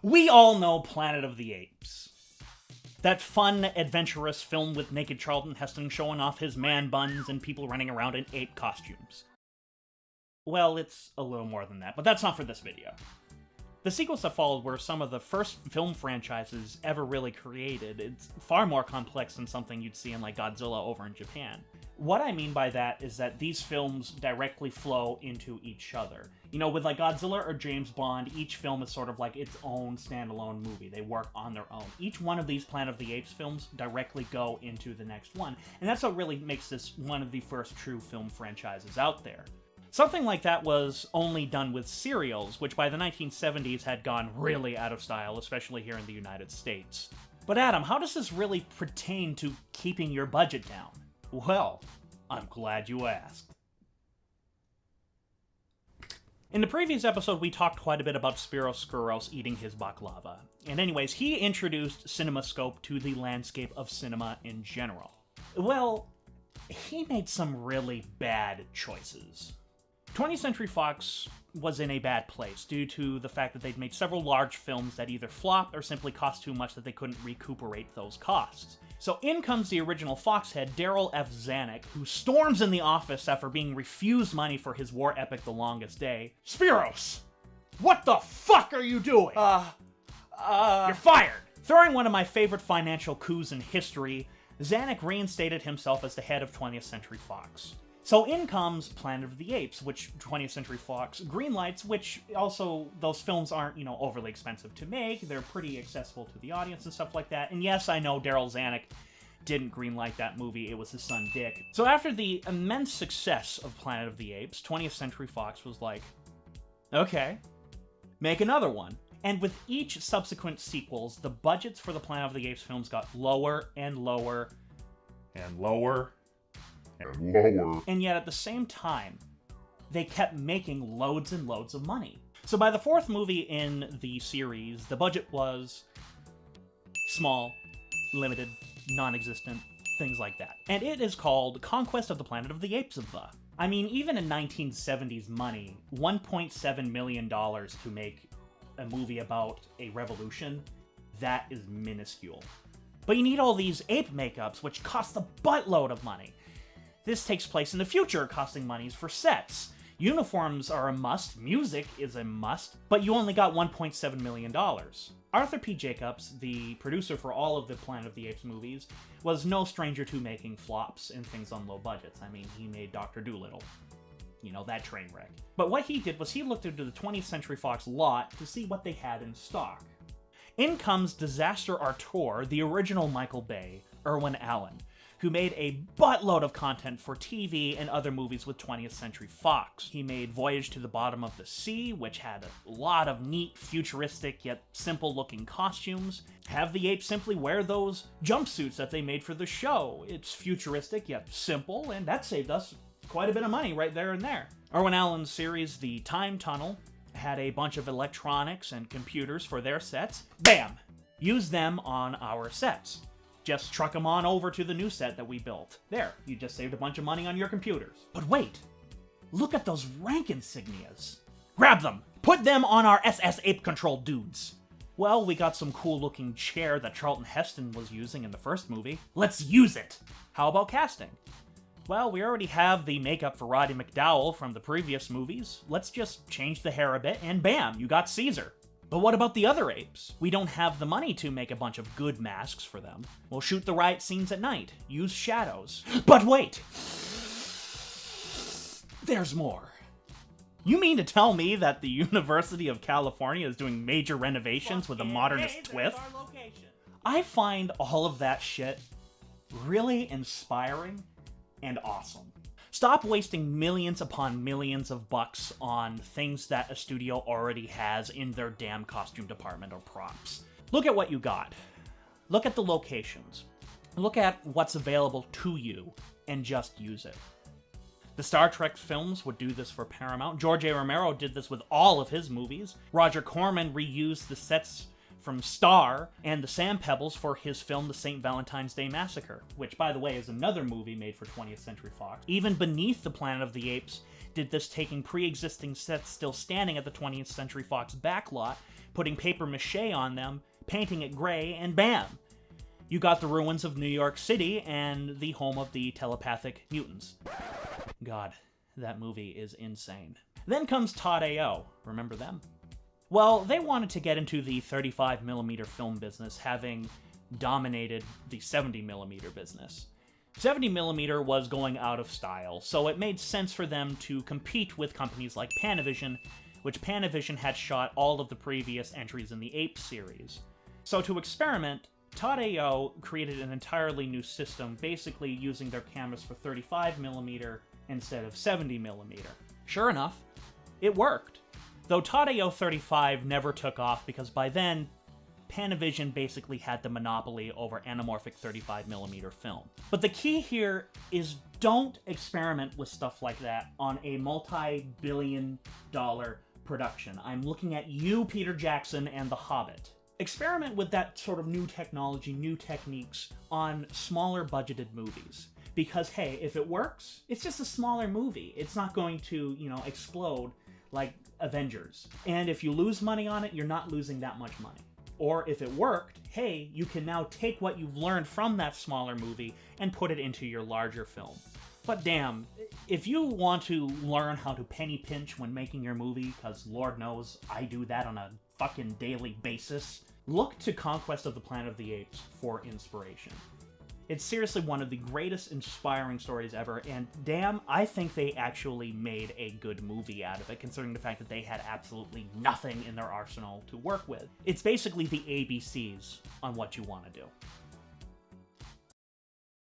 We all know Planet of the Apes. That fun, adventurous film with naked Charlton Heston showing off his man buns and people running around in ape costumes. Well, it's a little more than that, but that's not for this video. The sequels that followed were some of the first film franchises ever really created. It's far more complex than something you'd see in like Godzilla over in Japan. What I mean by that is that these films directly flow into each other. You know, with like Godzilla or James Bond, each film is sort of like its own standalone movie. They work on their own. Each one of these Planet of the Apes films directly go into the next one. And that's what really makes this one of the first true film franchises out there. Something like that was only done with serials, which by the 1970s had gone really out of style, especially here in the United States. But Adam, how does this really pertain to keeping your budget down? Well, I'm glad you asked. In the previous episode, we talked quite a bit about Spiros Skouros eating his baklava. And anyways, he introduced CinemaScope to the landscape of cinema in general. Well, he made some really bad choices. 20th Century Fox was in a bad place due to the fact that they'd made several large films that either flopped or simply cost too much that they couldn't recuperate those costs. So in comes the original Fox head, Darryl F. Zanuck, who storms in the office after being refused money for his war epic The Longest Day. Spiros! What the fuck are you doing? You're fired! Throwing one of my favorite financial coups in history, Zanuck reinstated himself as the head of 20th Century Fox. So in comes Planet of the Apes, which 20th Century Fox greenlights, which also, those films aren't, you know, overly expensive to make. They're pretty accessible to the audience and stuff like that. And yes, I know Darryl Zanuck didn't greenlight that movie. It was his son, Dick. So after the immense success of Planet of the Apes, 20th Century Fox was like, okay, make another one. And with each subsequent sequels, the budgets for the Planet of the Apes films got lower and lower and lower. And lower. And yet at the same time, they kept making loads and loads of money. So by the fourth movie in the series, the budget was small, limited, non-existent, things like that. And it is called Conquest of the Planet of the Apes of the. I mean, even in 1970s money, $1.7 million to make a movie about a revolution, that is minuscule. But you need all these ape makeups, which cost a buttload of money. This takes place in the future, costing monies for sets. Uniforms are a must, music is a must, but you only got $1.7 million. Arthur P. Jacobs, the producer for all of the Planet of the Apes movies, was no stranger to making flops and things on low budgets. I mean, he made Dr. Dolittle. You know, that train wreck. But what he did was he looked into the 20th Century Fox lot to see what they had in stock. In comes Disaster Artur, the original Michael Bay, Irwin Allen, who made a buttload of content for TV and other movies with 20th Century Fox. He made Voyage to the Bottom of the Sea, which had a lot of neat, futuristic, yet simple-looking costumes. Have the apes simply wear those jumpsuits that they made for the show. It's futuristic, yet simple, and that saved us quite a bit of money right there and there. Irwin Allen's series, The Time Tunnel, had a bunch of electronics and computers for their sets. Bam! Use them on our sets. Just truck them on over to the new set that we built. There, you just saved a bunch of money on your computers. But wait, look at those rank insignias. Grab them! Put them on our SS Ape Control dudes! Well, we got some cool looking chair that Charlton Heston was using in the first movie. Let's use it! How about casting? Well, we already have the makeup for Roddy McDowall from the previous movies. Let's just change the hair a bit and bam, you got Caesar. But what about the other apes? We don't have the money to make a bunch of good masks for them. We'll shoot the riot scenes at night, use shadows. But wait! There's more. You mean to tell me that the University of California is doing major renovations with a modernist twist? I find all of that shit really inspiring and awesome. Stop wasting millions upon millions of bucks on things that a studio already has in their damn costume department or props. Look at what you got. Look at the locations. Look at what's available to you and just use it. The Star Trek films would do this for Paramount. George A. Romero did this with all of his movies. Roger Corman reused the sets from Star and the Sand Pebbles for his film The St. Valentine's Day Massacre, which, by the way, is another movie made for 20th Century Fox. Even Beneath the Planet of the Apes did this, taking pre-existing sets still standing at the 20th Century Fox backlot, putting paper mache on them, painting it gray, and bam! You got the ruins of New York City and the home of the telepathic mutants. God, that movie is insane. Then comes Todd A.O. Remember them? Well, they wanted to get into the 35mm film business, having dominated the 70mm business. 70mm was going out of style, so it made sense for them to compete with companies like Panavision, which Panavision had shot all of the previous entries in the Apes series. So to experiment, Todd A.O. created an entirely new system, basically using their cameras for 35mm instead of 70mm. Sure enough, it worked. Though Todd A.O. 35 never took off because by then, Panavision basically had the monopoly over anamorphic 35mm film. But the key here is don't experiment with stuff like that on a multi-billion-dollar production. I'm looking at you, Peter Jackson, and The Hobbit. Experiment with that sort of new technology, new techniques on smaller budgeted movies. Because, hey, if it works, it's just a smaller movie. It's not going to, explode like Avengers. And if you lose money on it, you're not losing that much money. Or if it worked, hey, you can now take what you've learned from that smaller movie and put it into your larger film. But damn, if you want to learn how to penny pinch when making your movie, because Lord knows I do that on a fucking daily basis, look to Conquest of the Planet of the Apes for inspiration. It's seriously one of the greatest inspiring stories ever, and damn, I think they actually made a good movie out of it, considering the fact that they had absolutely nothing in their arsenal to work with. It's basically the ABCs on what you want to do.